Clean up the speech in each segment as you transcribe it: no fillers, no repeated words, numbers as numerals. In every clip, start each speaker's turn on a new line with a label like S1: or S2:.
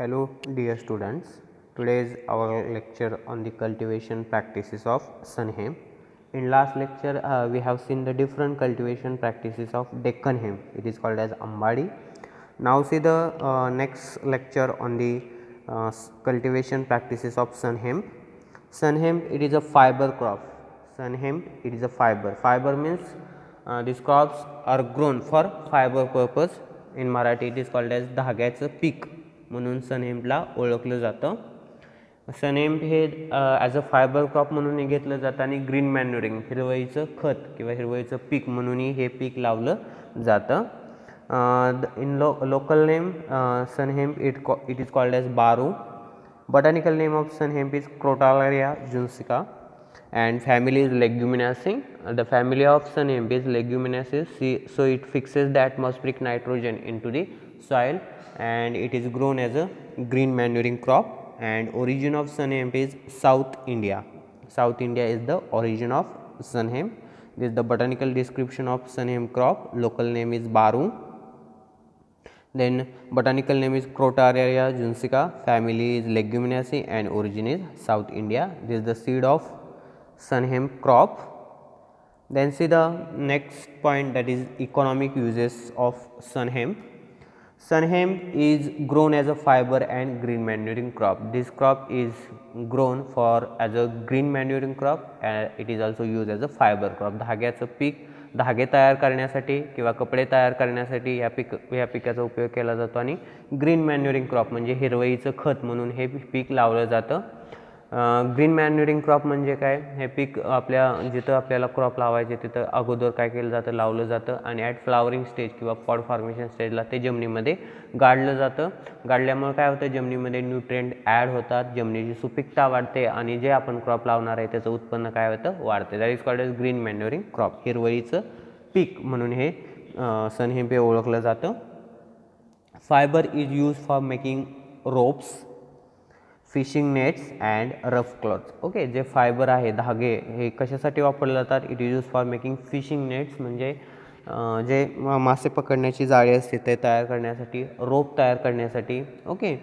S1: Hello dear students, today is our lecture on the cultivation practices of sun hemp. In last lecture we have seen the different cultivation practices of Deccan hemp, it is called as Ambadi. Now see the next lecture on the cultivation practices of sun hemp. Sun hemp, it is a fiber crop. Sun hemp, it is a fiber means these crops are grown for fiber purpose. In Marathi it is called as धाग्याचं पीक म्हणून सन हेम्पला ओळखलं जातं. सन hemp हे as a fibre crop म्हणून घेतलं जातं आणि green मॅन्युरिंग हिरवळीचं खत किंवा हिरवळीचं पीक म्हणूनही हे पीक लावलं जातं. In local name sun hemp it is called as baru. Botanical name of sun hemp is Crotalaria junsica and family is Leguminaceae. The family of sun hemp is Leguminaceae, so it fixes the atmospheric nitrogen into the soil and it is grown as a green manuring crop. And origin of sun hemp is South India. South India is the origin of sun hemp. This is the botanical description of sun hemp crop. Local name is Baru. Then botanical name is Crotalaria junsica, family is Leguminaceae and origin is South India. This is the seed of sun hemp crop. Then see the next point, that is economic uses of sun hemp. Sun hemp is grown as a fiber and green manuring crop. This crop is grown for as a green manuring crop and it is also used as a fiber crop. धाग्याचं पीक धागे तयार करण्यासाठी किंवा कपडे तयार करण्यासाठी या पिकाचा उपयोग केला जातो आणि ग्रीन मॅन्युरिंग क्रॉप म्हणजे हिरवळीचं खत म्हणून हे पीक लावलं जातं. ग्रीन मॅन्युरिंग क्रॉप म्हणजे काय, हे पीक जिथं आपल्याला क्रॉप लावायचे तिथं अगोदर काय केलं जातं, लावलं जातं आणि ॲट फ्लावरिंग स्टेज किंवा पॉड फॉर्मेशन स्टेजला ते जमिनीमध्ये गाडलं जातं. गाडल्यामुळे काय होतं, जमिनीमध्ये न्यूट्रिएंट ॲड होतात, जमिनीची सुपीकता वाढते आणि जे आपण क्रॉप लावणार आहे त्याचं उत्पन्न काय होतं, वाढते. That is called as green manuring crop. हिरवळीचं पीक म्हणून हे सन हेम्प ओळखलं जातं. Fibre is use for making ropes, fishing nets and rough cloths. Okay, जे फायबर आहे धागे हे कशासाठी वापरले जातात, it is use for making fishing nets म्हणजे जे मासे पकडण्याची जाळी असते ते तयार करण्यासाठी, रोप तयार करण्यासाठी. ओके,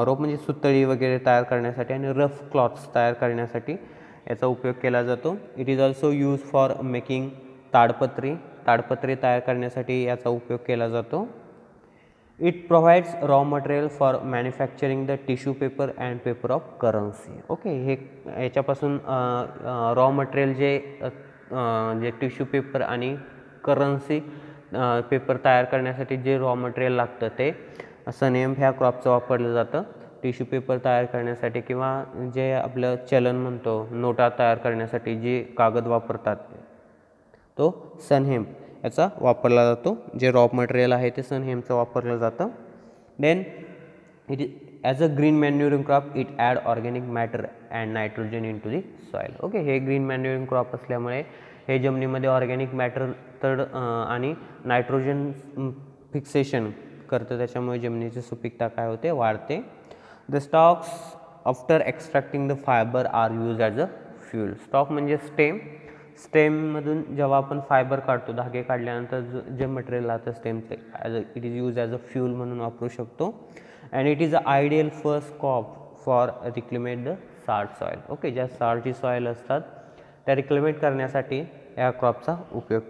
S1: रोप म्हणजे सुतळी वगैरे तयार करण्यासाठी आणि रफ क्लॉथ्स तयार करण्यासाठी याचा उपयोग केला जातो. It is also use for making ताडपत्री तयार करण्यासाठी याचा उपयोग केला जातो. It provides raw material for manufacturing the tissue paper and paper of currency. Okay, हे याच्यापासून रॉ मटेरियल जे टिश्यू पेपर आणि करन्सी पेपर तयार करण्यासाठी जे रॉ मटेरियल लागतं ते सन हेम्प ह्या क्रॉपचं वापरलं जातं. टिश्यू पेपर तयार करण्यासाठी किंवा जे आपलं चलन म्हणतो, नोटा तयार करण्यासाठी जे कागद वापरतात तो सन हेम्प याचा वापरला जातो. जे रॉ मटेरियल आहे ते सन हेम्पचं वापरलं जातं. Then it is as a green manuring crop it add organic matter and nitrogen into the soil. Okay, हे ग्रीन मॅन्युरिंग क्रॉप असल्यामुळे हे जमिनीमध्ये ऑर्गॅनिक मॅटर आणि नायट्रोजन फिक्सेशन करतं, त्याच्यामुळे जमिनीची सुपीकता काय होते, वाढते. The stalks after extracting the fibre are use as a fuel. Stalk म्हणजे स्टेममधून जेव्हा आपण फायबर काढतो, धागे काढल्यानंतर जे मटेरियल राहतं स्टेमचे it is use as a fuel म्हणून वापरू शकतो. And it is a ideal first crop for reclaimed the salt soil. Okay, ज्या साल्टी सॉईल असतात त्या रिक्लेमेट करण्यासाठी या क्रॉपचा उपयोग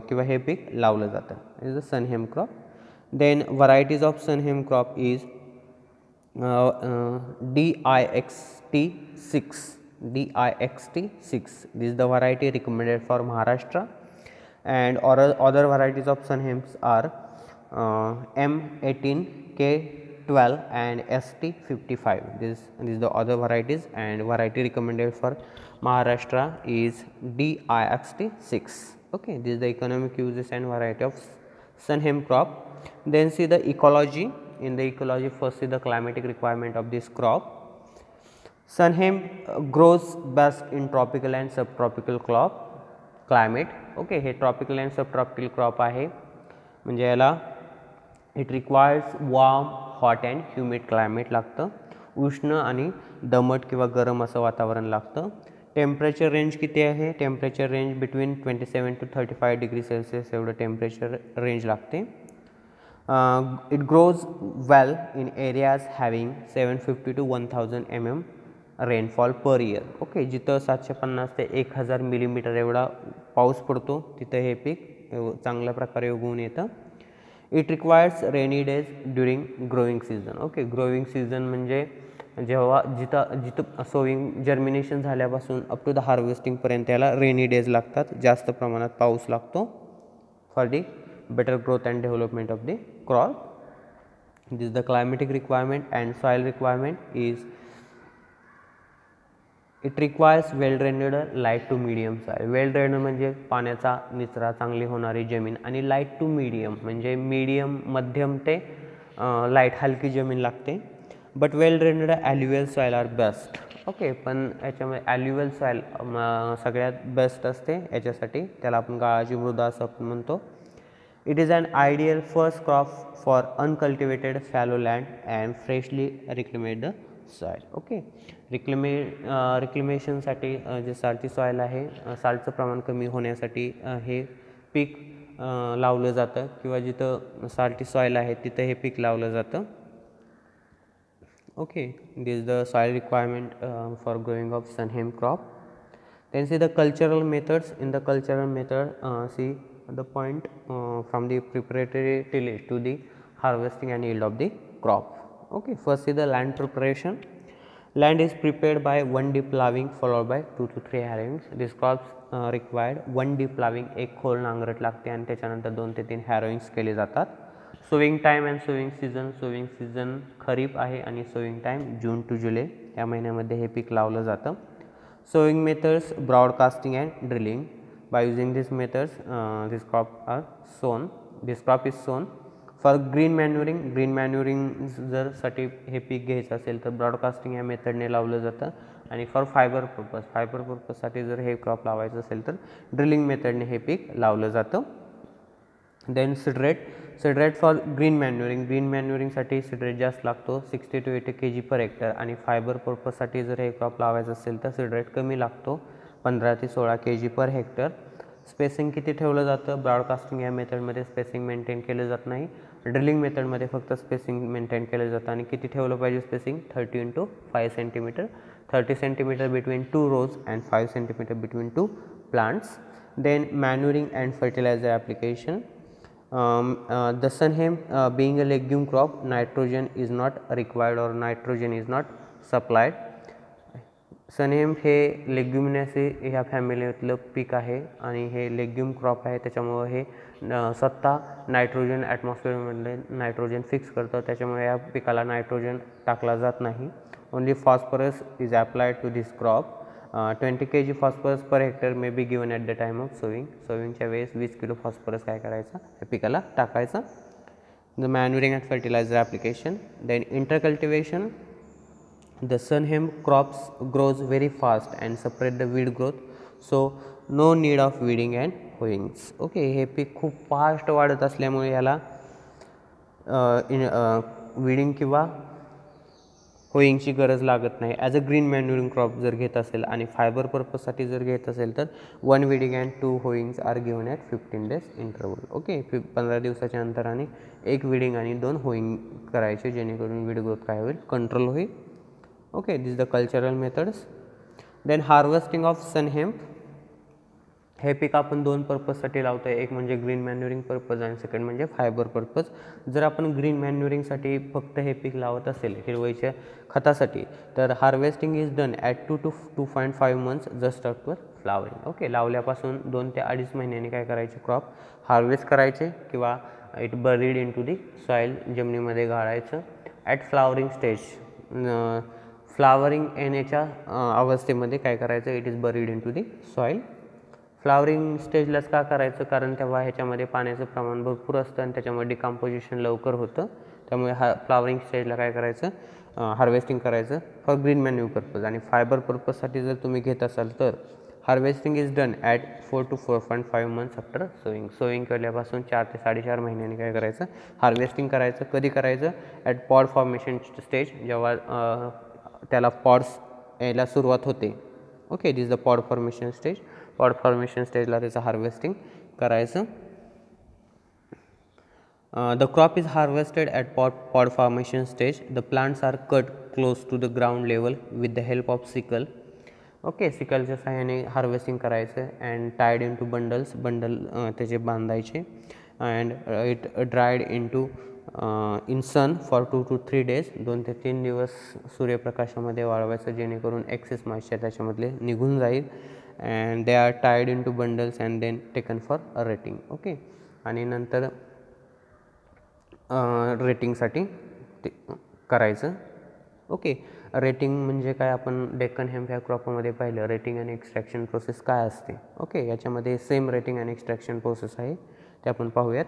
S1: किंवा हे पीक लावलं जातं. Is a sun hemp crop. Then varieties of sun hemp crop is DIXT6. This is the variety recommended for Maharashtra, and other varieties of sun hemps are M18, K12 and ST55. This is the other varieties, and variety recommended for Maharashtra is DIXT6. Okay, this is the economic uses and variety of sun hemp crop. Then see the ecology. In the ecology, first see the climatic requirement of this crop. Sun hemp grows best in tropical and subtropical climate. Okay, हे tropical and subtropical crop आहे म्हणजे याला it requires warm, hot and humid climate लागतं. उष्ण आणि दमट किंवा गरम असं वातावरण लागतं. टेम्परेचर रेंज किती आहे, temperature range between 27 to 35 degree Celsius एवढं टेम्परेचर रेंज लागते. It grows well in areas having 750 to 1000 mm rainfall per year. Okay, जिथं 750 ते 1000 मिलीमीटर एवढा पाऊस पडतो तिथं हे पीक चांगल्या प्रकारे उगवून येतं. It requires rainy days during growing season. Okay, growing season म्हणजे जेव्हा जिथं सोविंग जर्मिनेशन झाल्यापासून अप टू द हार्वेस्टिंगपर्यंत याला रेनी डेज लागतात, जास्त प्रमाणात पाऊस लागतो for the better growth and development of the crop. This is the climatic requirement and soil requirement is it requires well drained light to medium soil. well drained म्हणजे पाण्याचा निचरा चांगली होणारी जमीन आणि light to medium म्हणजे medium मध्यम ते light हलकी जमीन लागते. but well drained alluvial soil are best. Okay, पण याच्यामध्ये alluvial soil सगळ्यात बेस्ट असते याच्यासाठी, त्याला आपण गाळाची मृदा असं आपण म्हणतो. It is an ideal first crop for uncultivated fallow land and freshly reclaimed soil. Okay, रिक्लेमेशनसाठी जे साल्टी सॉईल आहे, साल्टचं प्रमाण कमी होण्यासाठी हे पीक लावलं जातं किंवा जिथं साल्टी सॉईल आहे तिथं हे पीक लावलं जातं. Okay, this is the soil requirement for growing of sunhemp crop. Then see the cultural methods. In the cultural method, see the point from the preparatory tillage to the harvesting and yield of the crop. Okay, first see the land preparation. Land is prepared by 1 deep plowing followed by 2 to 3 harrowings. These crops required 1 deep plowing, एक खोल नांगरट लागते आणि त्याच्यानंतर 2 ते 3 harrowings केले जातात. Sowing time and sowing season. sowing season खरीप आहे आणि sowing time जून टू जुलै या महिन्यामध्ये हे पीक लावलं जातं. Sowing methods, broadcasting and drilling. By using these methods, this crop is sown. For green manuring, जर साठी हे पीक घ्यायचं असेल तर ब्रॉडकास्टिंग या मेथडने लावलं जातं. आणि फॉर फायबर पर्पजसाठी जर हे क्रॉप लावायचं असेल तर ड्रिलिंग मेथडने हे पीक लावलं जातं. देन सिडरेट फॉर ग्रीन मॅन्युरिंगसाठी सिडरेट जास्त लागतो, 60 to 80 kg पर हेक्टर. आणि फायबर पर्पजसाठी जर हे क्रॉप लावायचं असेल तर सिडरेट कमी लागतो, 15 ते 16 kg पर हेक्टर. स्पेसिंग किती ठेवलं जातं? ब्रॉडकास्टिंग या मेथडमध्ये स्पेसिंग मेंटेन केलं जात नाही, ड्रिलिंग मेथडमध्ये फक्त स्पेसिंग मेंटेन केलं जातं. आणि किती ठेवलं पाहिजे spacing? 30 into 5 cm, 30 cm between 2 rows and 5 cm between 2 plants. Then manuring and fertilizer application. The sunhemp being a legume crop, nitrogen is not required or nitrogen is not supplied. Sunn hemp हे leguminosae ह्या फॅमिलीतलं पीक आहे आणि हे legume crop आहे, त्याच्यामुळे हे स्वतः nitrogen ॲटमॉस्फिअरमधले nitrogen fix करतं, त्याच्यामुळे या पिकाला नायट्रोजन टाकला जात नाही. Only phosphorus is applied to this crop. 20 kg phosphorus per hectare may be given at the time of सोविंगच्या वेळेस 20 किलो फॉस्फरस काय करायचं या पिकाला टाकायचं. The manuring and fertiliser application. Then intercultivation. The sunhemp crops grows very fast and separate the weed growth, so no need of weeding and hoeings. Okay, हे पीक खूप फास्ट वाढत असल्यामुळे याला वीडिंग किंवा होईंगची गरज लागत नाही. As a green manuring crop जर घेत असेल आणि फायबर पर्पजसाठी जर घेत असेल तर 1 weeding and 2 hoeings are given at 15 days interval. Okay, 15 दिवसाच्या अंतराने 1 वीडिंग आणि 2 होईंग करायचे, जेणेकरून वीड ग्रोथ काय होईल? कंट्रोल होईल. Okay, this is the cultural methods. Then harvesting of sunhemp. हे पीक आपण 2 पर्पजसाठी लावतो आहे, एक म्हणजे ग्रीन मॅन्युरिंग पर्पज आणि सेकंड म्हणजे फायबर पर्पज. जर आपण ग्रीन मॅन्युरिंगसाठी फक्त हे पीक लावत असेल हिरवळीच्या खतासाठी तर harvesting is done at 2 to 2.5 months just after flowering. Okay, लावल्यापासून 2 ते 2.5 महिन्यांनी काय करायचे? क्रॉप हार्वेस्ट करायचे किंवा it buried into the soil, जमिनीमध्ये गाळायचं. ॲट फ्लावरिंग स्टेज, फ्लावरिंग येण्याच्या अवस्थेमध्ये काय करायचं? It is buried into the soil. फ्लावरिंग स्टेजलाच का करायचं? कारण तेव्हा ह्याच्यामध्ये पाण्याचं प्रमाण भरपूर असतं आणि त्याच्यामुळे डिकम्पोजिशन लवकर होतं, त्यामुळे फ्लावरिंग स्टेजला काय करायचं? हार्वेस्टिंग करायचं फॉर ग्रीन मॅन्युअर पर्पज. आणि फायबर पर्पजसाठी जर तुम्ही घेत असाल तर harvesting is done at 4 to 4.5 months after sowing केल्यापासून 4 ते 4.5 महिन्यांनी काय करायचं? हार्वेस्टिंग करायचं. कधी करायचं? ॲट पॉड फॉर्मेशन स्टेज, जेव्हा त्याला पॉड्स यायला सुरुवात होते. Okay, this the pod formation stage. Pod formation स्टेजला त्याचं हार्वेस्टिंग करायचं. The crop is harvested at pod formation stage. The plants are cut close to the ground level with the help of sickle. Okay, सिकलच्या सहाय्याने harvesting करायचं and tied in to bundles, bundle त्याचे बांधायचे and it dried into in sun for 2 to 3 days, 2 ते 3 दिवस सूर्यप्रकाशामध्ये वाळवायचं जेणेकरून access moisture त्याच्यामधले निघून जाईल and they are tied in to bundles and then taken for retting. Okay, आणि नंतर रेटिंगसाठी ते करायचं. ओके, रेटिंग म्हणजे काय, आपण डेक्कन हेम्प ह्या क्रॉपमध्ये पाहिलं रेटिंग आणि एक्स्ट्रॅक्शन प्रोसेस काय असते. ओके, याच्यामध्ये सेम रेटिंग आणि एक्स्ट्रॅक्शन प्रोसेस आहे, ते आपण पाहूयात.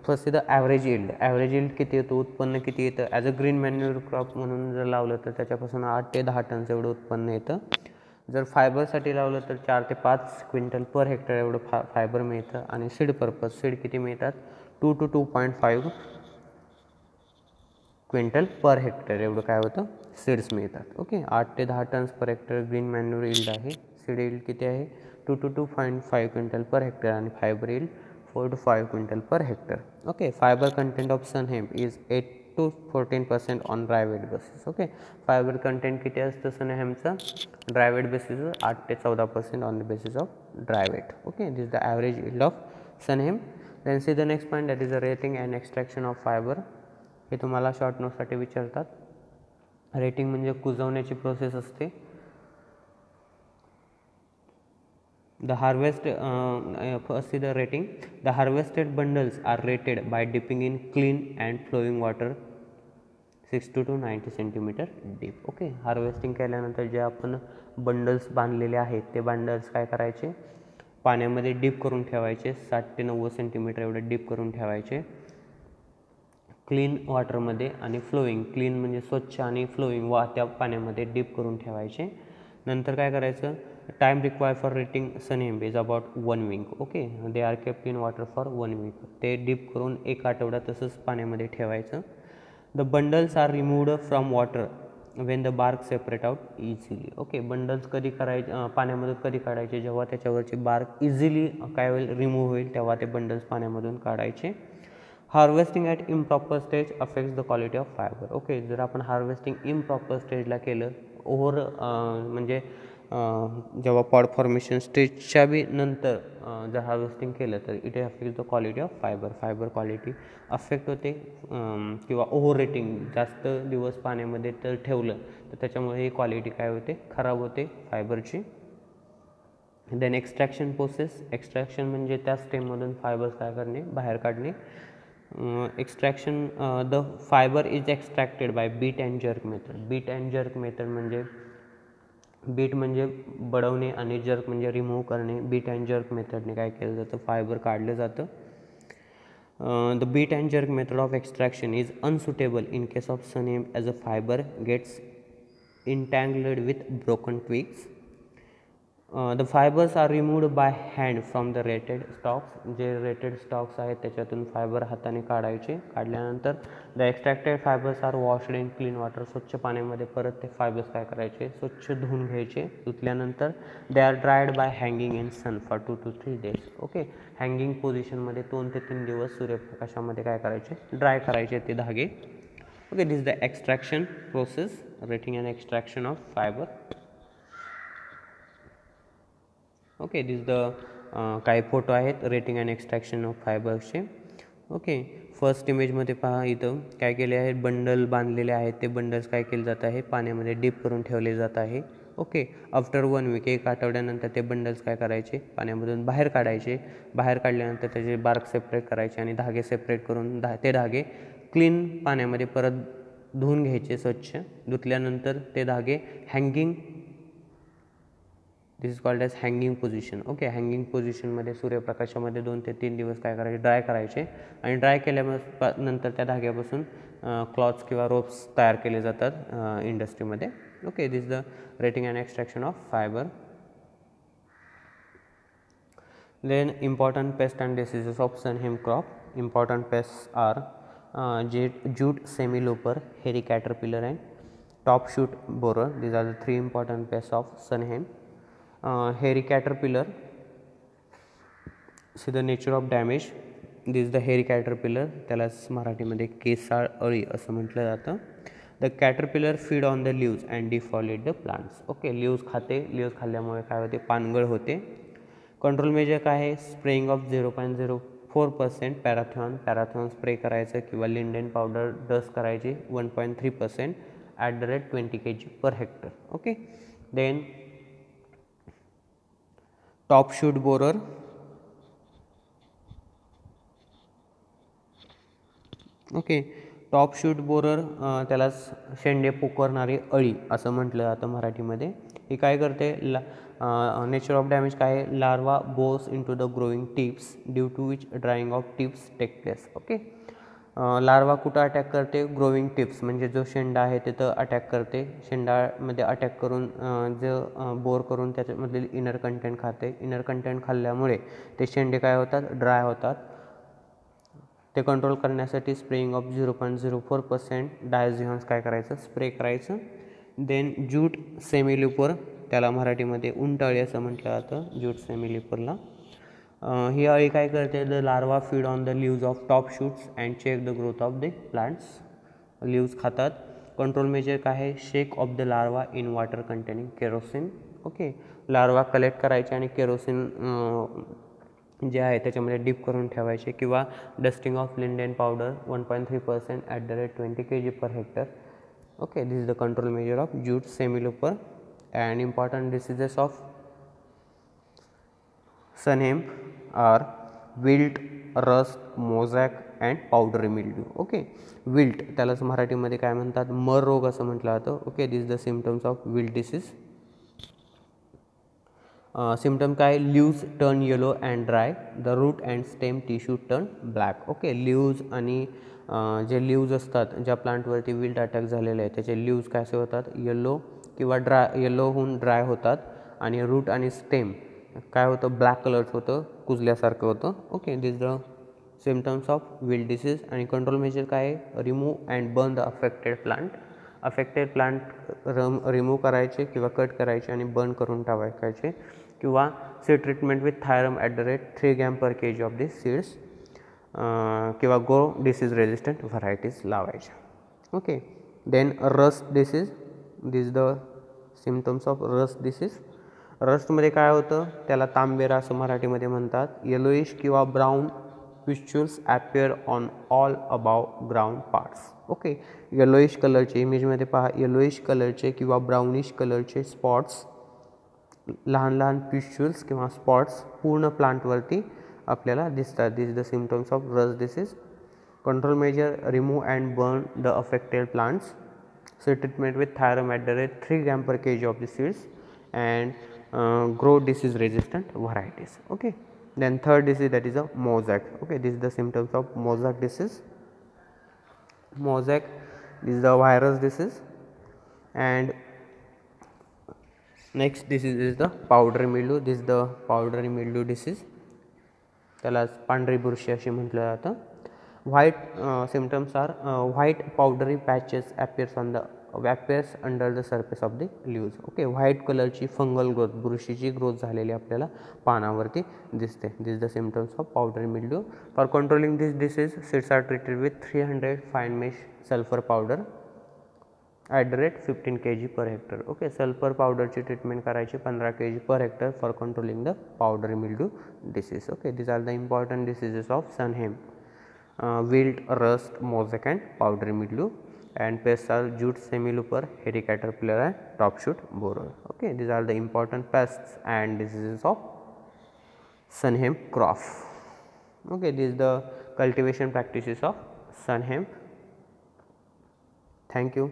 S1: First the average yield. Average yield किती येतो, उत्पन्न किती येतं. As a green manure crop म्हणून जर लावलं तर त्याच्यापासून 8 ते 10 टन्स एवढं उत्पन्न येतं. जर फायबरसाठी लावलं तर 4 ते 5 क्विंटल पर हेक्टर एवढं फायबर मिळतं. आणि सीड पर्पज, सीड किती मिळतात, 2 to 2.5 क्विंटल पर हेक्टर एवढं काय होतं, सीड्स मिळतात. ओके, 8 ते 10 tons per hectare green manure yield आहे. सीड यील्ड किती आहे, 2 to 2.5 क्विंटल पर हेक्टर आणि fibre yield 4 to 5 quintal per hectare. Okay, fibre content of sun hemp is 8 to 14% on dry weight basis. Okay, fibre content किती असतं सन हेम्पचं dry weight बेसिसवर, 8 ते 14% on the basis of dry weight. Okay, this the average yield of sun hemp. Then see the next point, that is a retting and extraction of fibre. हे तुम्हाला short नोटसाठी विचारतात. Retting म्हणजे कुजवण्याची process असते. The first is the rating. The harvested bundles are rated by dipping in clean and flowing water 60 to 90 centimeter deep. Okay, harvesting केल्यानंतर जे आपण बंडल्स बांधलेले आहेत ते बंडल्स काय करायचे, पाण्यामध्ये डीप करून ठेवायचे, 60 ते 90 सेंटीमीटर एवढे डीप करून ठेवायचे क्लीन वॉटरमध्ये. आणि फ्लोईंग, क्लीन म्हणजे स्वच्छ आणि फ्लोईंग वाहत्या पाण्यामध्ये डीप करून ठेवायचे. नंतर काय करायचं, time require for retting sun hemp is about 1 week. Okay, they are kept in water for 1 week. ते डीप करून 1 आठवडा तसंच पाण्यामध्ये ठेवायचं. The bundles are removed from water when the bark separate out easily. Okay, bundles कधी करायचे, पाण्यामधून कधी काढायचे, जेव्हा त्याच्यावरची बार्क इझिली काय होईल, रिमूव्ह होईल, तेव्हा ते बंडल्स पाण्यामधून काढायचे. Harvesting at improper stage affects the quality of fibre. Okay, जर आपण हार्वेस्टिंग इम्प्रॉपर स्टेजला केलं, म्हणजे जेव्हा पॉड फॉर्मेशन स्टेजच्या बी नंतर जर हार्वेस्टिंग केलं तर it affect the quality of fibre. Fibre quality affect होते. किंवा ओव्हर रेटिंग, जास्त दिवस पाण्यामध्ये तर ठेवलं तर त्याच्यामुळे ही क्वालिटी काय होते, खराब होते फायबरची. Then extraction process. एक्स्ट्रॅक्शन म्हणजे त्या स्टेममधून फायबर्स काय करणे, बाहेर काढणे. Extraction, the fibre is extracted by beat and jerk method. Beat and jerk method म्हणजे बीट म्हणजे बडवणे आणि जर्क म्हणजे रिमूव्ह करणे. बीट अँड जर्क मेथडने काय केलं जातं, फायबर काढलं जातं. The beat and jerk method of extraction is unsuitable in case of sun hemp as a fibre gets entangled with broken twigs. The fibres are removed by hand from the retted stalks. जे retted stalks आहेत त्याच्यातून fibre हाताने काढायचे. काढल्यानंतर the extracted fibres are washed in clean water. स्वच्छ पाण्यामध्ये परत ते फायबर्स काय करायचे, स्वच्छ धुवून घ्यायचे. धुतल्यानंतर they are dried by hanging in sun for 2 to 3 days. Okay, hanging पोझिशनमध्ये 2 ते 3 दिवस सूर्यप्रकाशामध्ये काय करायचे, ड्राय करायचे ते धागे. Okay, this the extraction process, retting and extraction of fibre. Okay, this the काही फोटो आहेत रेटिंग अँड एक्स्ट्रॅक्शन ऑफ फायबर्सचे. ओके, फर्स्ट इमेजमध्ये पहा, इथं काय केले आहे, बंडल बांधलेले आहेत. ते बंडल्स काय केले जात आहे, पाण्यामध्ये डीप करून ठेवले जात आहे. ओके, आफ्टर 1 week, 1 आठवड्यानंतर ते बंडल्स काय करायचे, पाण्यामधून बाहेर काढायचे. बाहेर काढल्यानंतर त्याचे बार्क सेपरेट करायचे आणि धागे सेपरेट करून ते धागे क्लीन पाण्यामध्ये परत धुवून घ्यायचे स्वच्छ. धुतल्यानंतर ते धागे hanging, this is called as hanging position. Okay, hanging पोझिशनमध्ये सूर्यप्रकाशामध्ये 2 ते 3 दिवस काय करायचे, ड्राय करायचे. आणि ड्राय केल्यानंतर त्या धाग्यापासून क्लॉथ्स किंवा रोप्स तयार केले जातात इंडस्ट्रीमध्ये. Okay, this the retting and extraction of fibre. Then important pest and diseases of sun hemp crop. Important pest are jute semi-loper, hairy caterpillar and top shoot borer. These are the 3 important pests of sun hemp. Hairy caterpillar, see the nature of damage. This the hairy caterpillar, त्यालाच मराठीमध्ये केसाळ अळी असं म्हटलं जातं. The caterpillar feed on the leaves and defoliate the plants. Okay, leaves खाते, leaves खाल्ल्यामुळे काय होते, पानगळ होते. कंट्रोल मेजर काय आहे, स्प्रेइंग ऑफ 0.04% पॅराथॉन स्प्रे करायचं किंवा लिंडेन पावडर डस्ट करायची 1.3% at the rate 20 kg per hectare. Okay, then top shoot borer. Okay, top shoot borer त्यालाच शेंडे पोखरणारी अळी असं म्हटलं जातं मराठीमध्ये. ही काय करते, नेचर ऑफ डॅमेज काय आहे, larva bores into the growing tips due to which drying of tips take place. Okay, larva कुठं अटॅक करते, ग्रोविंग टिप्स म्हणजे जो शेंडा आहे तिथं अटॅक करते. शेंडामध्ये अटॅक करून जो बोर करून त्याच्यामधील इनर कंटेंट खाते. इनर कंटेंट खाल्ल्यामुळे ते शेंडे काय होतात, ड्राय होतात. ते कंट्रोल करण्यासाठी स्प्रेइंग ऑफ 0.04% डायझिऑन्स काय करायचं, स्प्रे करायचं. देन ज्यूट सेमिल्युपर, त्याला मराठीमध्ये उंटअळी असं म्हटलं जातं, ज्यूट सेमिल्युपरला. ही अळी काय करते, the larva feed on the leaves of top shoots and check the growth of the plants. Leaves खातात. कंट्रोल मेजर काय आहे, shake off the larva in water containing kerosene. Okay, larva collect करायचे आणि kerosene जे आहे त्याच्यामध्ये deep करून ठेवायचे किंवा dusting of lindane powder 1.3% at the rate 20 kg per hectare. Okay, this is the control measure of jute semilooper. And important diseases of sunhemp are wilt, rust, mosaic and powdery mildew. Okay, wilt त्यालाच मराठीमध्ये काय म्हणतात, मर रोग असं म्हटलं जातं. Okay, this the symptoms of wilt disease. Symptom काय, leaves turn yellow and dry, the root and stem tissue turn black. Okay, leaves आणि जे लिव्ज असतात ज्या प्लांटवरती विल्ट अटॅक झालेले आहे त्याचे लिव्ज काय असे होतात, येलो किंवा येलो होऊन ड्राय होतात. आणि रूट आणि स्टेम काय होतं, ब्लॅक कलरचं होतं, कुजल्यासारखं होतं. Okay, this the symptoms of wilt disease. आणि कंट्रोल मेजर काय आहे, remove and burn the affected plant. Affected plant remove करायचे किंवा कट करायचे आणि बर्न करून टाकायचे किंवा seed treatment with thiram at the rate 3 grams per kg of the seeds किंवा गो डिसीज रेजिस्टंट व्हरायटीज लावायच्या. Okay, then rust disease. This the symptoms of rust disease. रस्टमध्ये काय होतं, त्याला तांबेरा असं मराठीमध्ये म्हणतात. येलोइश किंवा brown pustules appear on all above ground parts. Okay, yellowish कलरचे, इमेजमध्ये पहा, येलोइश कलरचे किंवा ब्राउनिश कलरचे स्पॉट्स, लहान लहान पिस्च्युल्स किंवा स्पॉट्स पूर्ण प्लांटवरती आपल्याला दिसतात. This is the symptoms of rust disease. Control measure, remove and burn the affected plants. Seed treatment with thiram at the rate 3 grams per kg of the seeds and grow disease resistant varieties. Okay, then third disease, that is a mosaic. Okay, this is the symptoms of mosaic disease. Mosaic, this is the virus disease. And next disease is the powdery mildew. This is the powdery mildew disease. त्याला पांढरी बुरशी असे म्हटलं जातं. White symptoms are white powdery patches appears under the surface of the leaves. Okay, white कलरची fungal growth, बुरशीची growth झालेली आपल्याला पानावरती दिसते. This the symptoms of powdery mildew. For controlling this disease, seeds are treated with 300 fine mesh sulphur powder at the rate 15 kg per hectare. Okay, sulphur पावडरची treatment करायची 15 kg per hectare for controlling the powdery mildew disease. Okay, this are the important diseases of sunhemp. Wilt, rust, mosaic and powdery mildew. And pests are jute semiluper, hairy caterpillar and top shoot borer. Okay, these are the important pests and diseases of sunhemp crop. Okay, this is the cultivation practices of sunhemp. Thank you.